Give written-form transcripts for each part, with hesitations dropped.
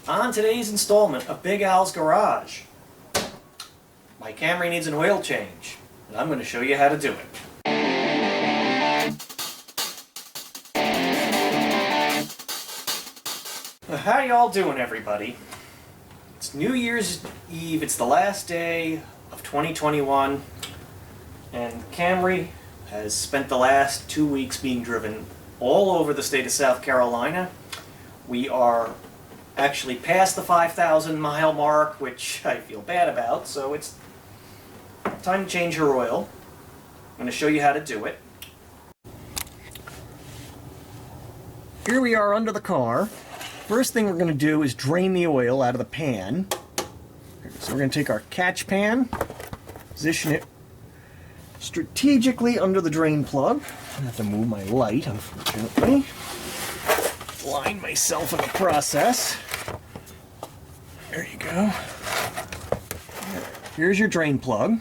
On today's installment of Big Al's Garage, my Camry needs an oil change, and I'm going to show you how to do it. Well, how y'all doing, everybody? It's New Year's Eve, it's the last day of 2021, and Camry has spent the last 2 weeks being driven all over the state of South Carolina. We are actually past the 5,000 mile mark, which I feel bad about, so it's time to change her oil. I'm going to show you how to do it. Here we are under the car. First thing we're going to do is drain the oil out of the pan. So we're going to take our catch pan, position it strategically under the drain plug. I have to move my light, unfortunately. Blind myself in the process. There you go. Here's your drain plug.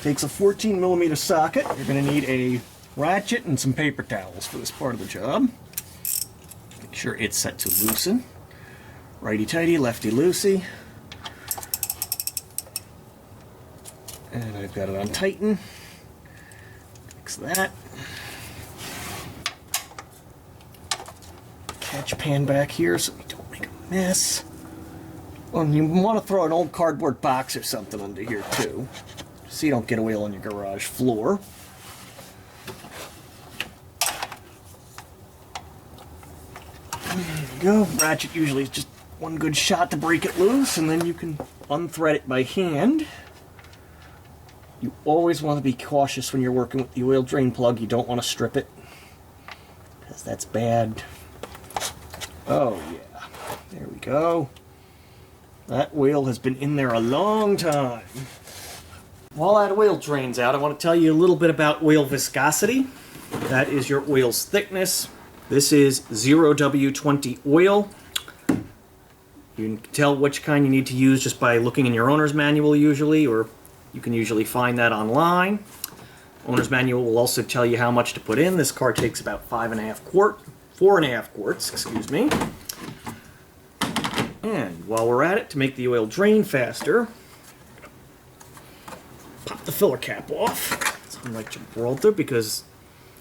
Takes a 14mm socket. You're going to need a ratchet and some paper towels for this part of the job. Make sure it's set to loosen. Righty-tighty, lefty-loosey. And I've got it on tighten. Fix that. Catch pan back here so we don't make a mess. Oh, and you want to throw an old cardboard box or something under here too, so you don't get oil on your garage floor. There you go. Ratchet usually is just one good shot to break it loose, and then you can unthread it by hand. You always want to be cautious when you're working with the oil drain plug. You don't want to strip it, because that's bad. Oh yeah, there we go. That oil has been in there a long time. While that oil drains out, I want to tell you a little bit about oil viscosity. That is your oil's thickness. This is 0W20 oil. You can tell which kind you need to use just by looking in your owner's manual usually, or you can usually find that online. Owner's manual will also tell you how much to put in. This car takes about 4.5 quarts, excuse me. And while we're at it, to make the oil drain faster, pop the filler cap off. So I like to roll through because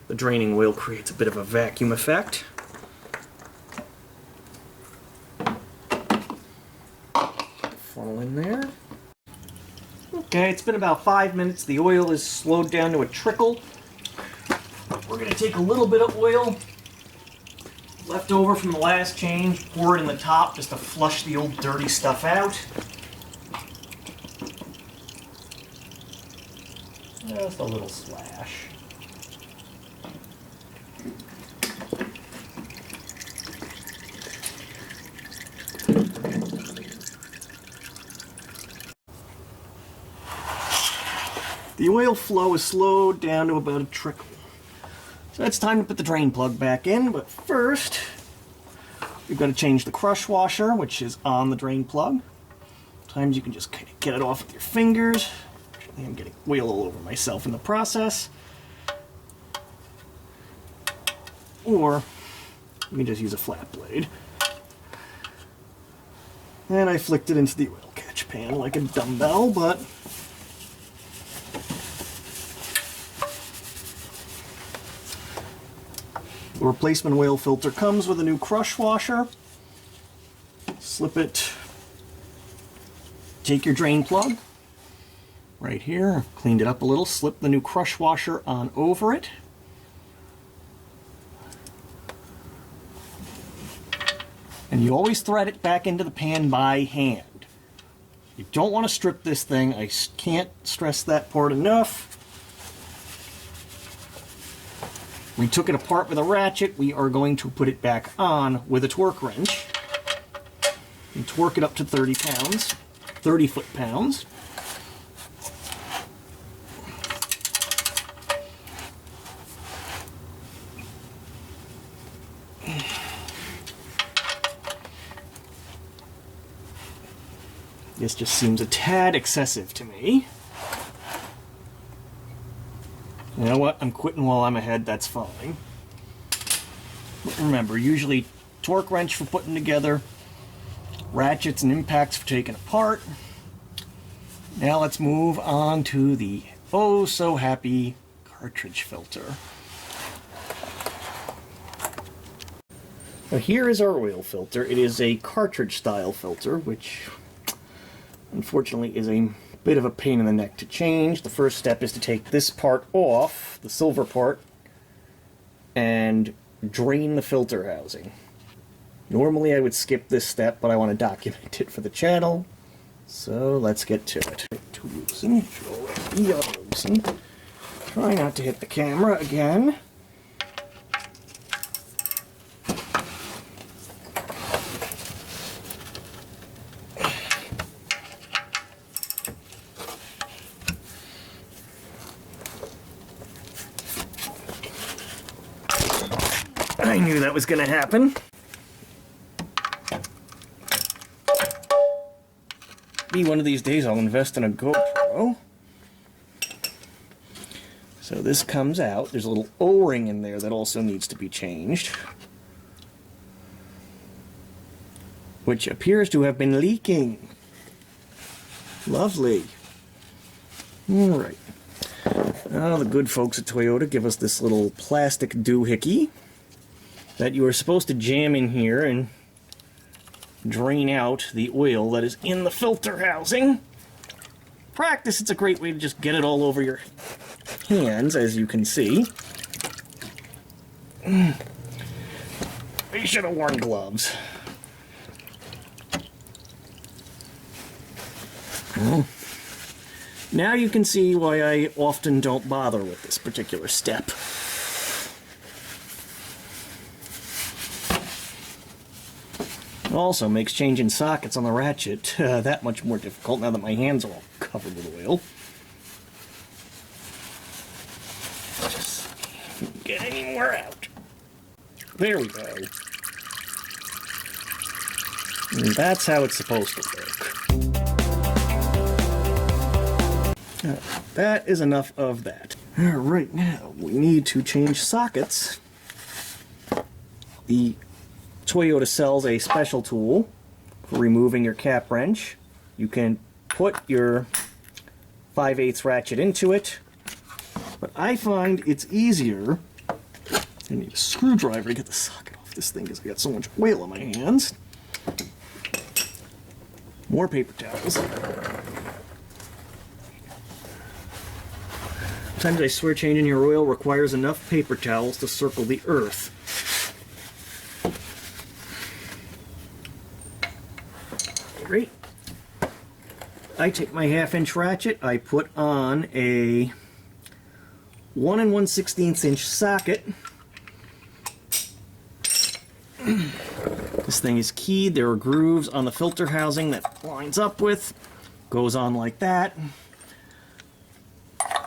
the draining oil creates a bit of a vacuum effect. Funnel in there. Okay, it's been about 5 minutes. The oil is slowed down to a trickle. We're going to take a little bit of oil left over from the last change, pour it in the top just to flush the old dirty stuff out. Just a little splash. The oil flow is slowed down to about a trickle. So it's time to put the drain plug back in, but first we've got to change the crush washer, which is on the drain plug. Sometimes you can just kind of get it off with your fingers. I'm getting oil all over myself in the process. Or you can just use a flat blade. And I flicked it into the oil catch pan like a dumbbell, but the replacement oil filter comes with a new crush washer. Slip it, take your drain plug, right here, I've cleaned it up a little, slip the new crush washer on over it. And you always thread it back into the pan by hand. You don't want to strip this thing, I can't stress that part enough. We took it apart with a ratchet. We are going to put it back on with a torque wrench and torque it up to 30 pounds, 30 foot-pounds. This just seems a tad excessive to me. You know what? I'm quitting while I'm ahead. That's fine. But remember, usually torque wrench for putting together, ratchets and impacts for taking apart. Now let's move on to the oh so happy cartridge filter. Now here is our oil filter. It is a cartridge style filter, which unfortunately is a bit of a pain in the neck to change. The first step is to take this part off, the silver part, and drain the filter housing. Normally I would skip this step, but I want to document it for the channel, so let's get to it. To loosen, loosen. Try not to hit the camera again. I knew that was going to happen. Maybe one of these days I'll invest in a GoPro. So this comes out. There's a little O-ring in there that also needs to be changed, which appears to have been leaking. Lovely. Alright. Now the good folks at Toyota give us this little plastic doohickey that you are supposed to jam in here and drain out the oil that is in the filter housing. Practice, it's a great way to just get it all over your hands, as you can see. You should have worn gloves. Now you can see why I often don't bother with this particular step. It also makes changing sockets on the ratchet that much more difficult now that my hands are all covered with oil. Just can't get any more out. There we go. And that's how it's supposed to work. That is enough of that. Alright, now we need to change sockets. The Toyota sells a special tool for removing your cap wrench. You can put your 5/8 ratchet into it, but I find it's easier. I need a screwdriver to get the socket off this thing because I got so much oil on my hands. More paper towels. Sometimes I swear changing your oil requires enough paper towels to circle the earth. Great. I take my 1/2 ratchet, I put on a 1 1/16 inch socket. This thing is keyed. There are grooves on the filter housing that lines up with. Goes on like that.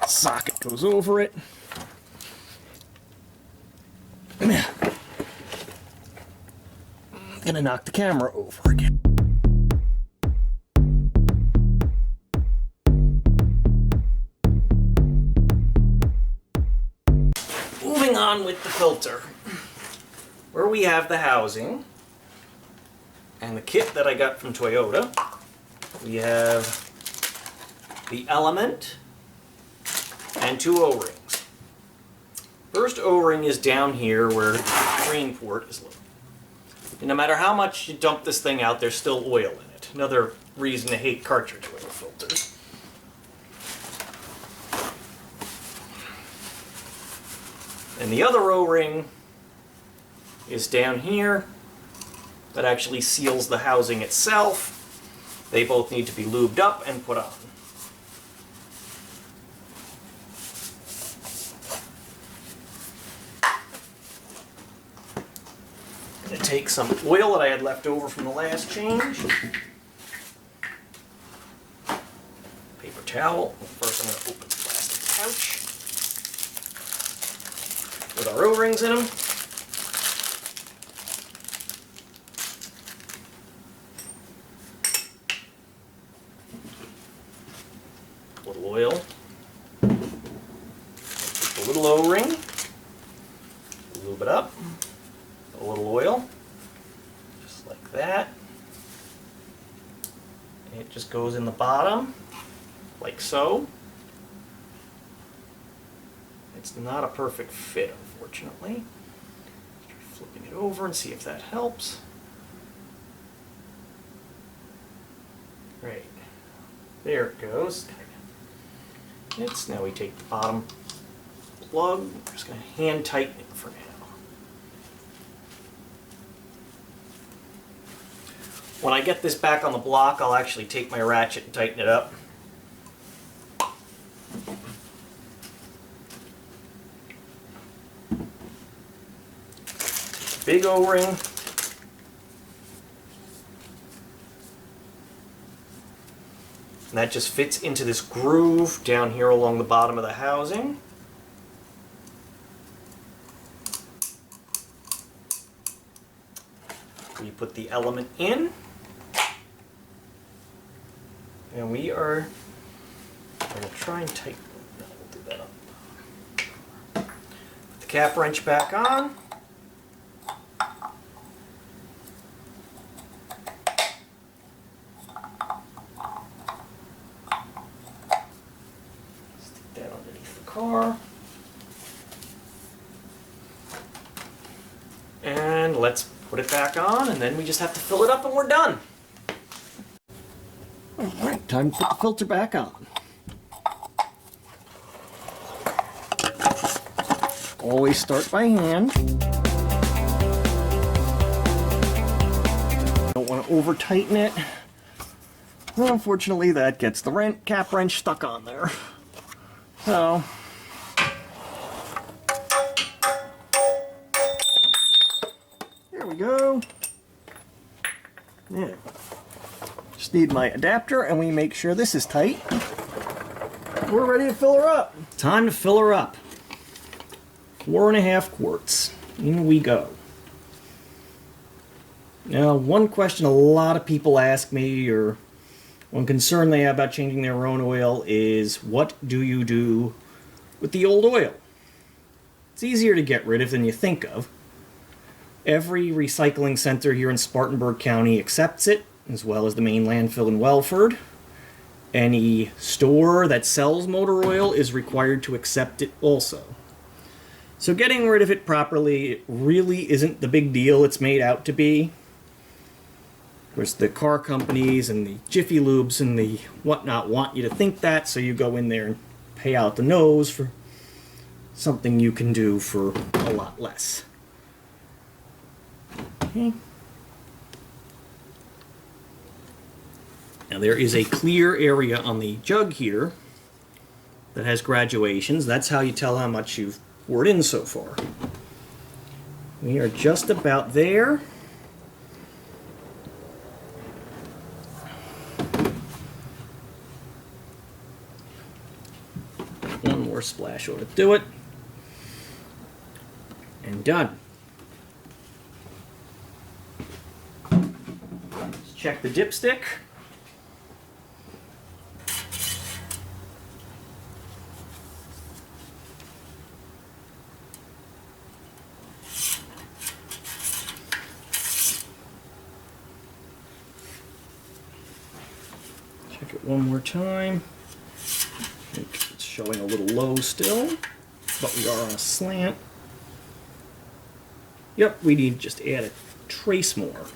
Socket goes over it. I'm gonna knock the camera over again. Moving on with the filter, where we have the housing and the kit that I got from Toyota, we have the element and 2 O-rings. First O-ring is down here where the drain port is low. And no matter how much you dump this thing out, there's still oil in it. Another reason to hate cartridge oil filters. And the other O-ring is down here. That actually seals the housing itself. They both need to be lubed up and put on. I'm going to take some oil that I had left over from the last change. Paper towel. First I'm going to open the plastic pouch with our O-rings in them. A little oil. Just a little O-ring. Lube it up. A little oil. Just like that. It just goes in the bottom, like so. It's not a perfect fit, unfortunately. Try flipping it over and see if that helps. Great. There it goes. Now we take the bottom plug. I'm just going to hand tighten it for now. When I get this back on the block, I'll actually take my ratchet and tighten it up. Big O-ring. And that just fits into this groove down here along the bottom of the housing. We put the element in. And we are going to try and tighten. No, we'll do that up. Put the cap wrench back on. Stick that underneath the car. And let's put it back on, and then we just have to fill it up and we're done. Alright, time to put the filter back on. Always start by hand. Don't want to over tighten it. Well, unfortunately, that gets the cap wrench stuck on there. So, there we go. Yeah. Just need my adapter, and we make sure this is tight. We're ready to fill her up. Time to fill her up. 4.5 quarts. In we go. Now, one question a lot of people ask me, or one concern they have about changing their own oil, is what do you do with the old oil? It's easier to get rid of than you think of. Every recycling center here in Spartanburg County accepts it, as well as the main landfill in Welford. Any store that sells motor oil is required to accept it also. So getting rid of it properly really isn't the big deal it's made out to be. Of course, the car companies and the Jiffy Lubes and the whatnot want you to think that, so you go in there and pay out the nose for something you can do for a lot less. Okay. Now there is a clear area on the jug here that has graduations. That's how you tell how much you've poured in so far. We are just about there. One more splash ought to do it. And done. Let's check the dipstick. Check it one more time. I think it's showing a little low still, but we are on a slant. Yep, we need to just add a trace more.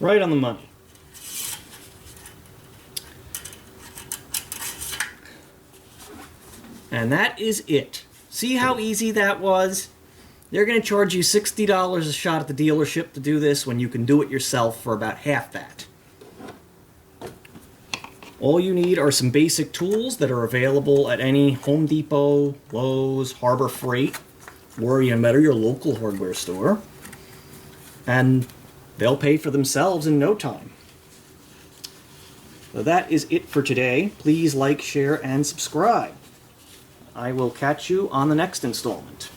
Right on the money. And that is it. See how easy that was? They're going to charge you $60 a shot at the dealership to do this when you can do it yourself for about half that. All you need are some basic tools that are available at any Home Depot, Lowe's, Harbor Freight, or even better, your local hardware store. And they'll pay for themselves in no time. So that is it for today. Please like, share, and subscribe. I will catch you on the next installment.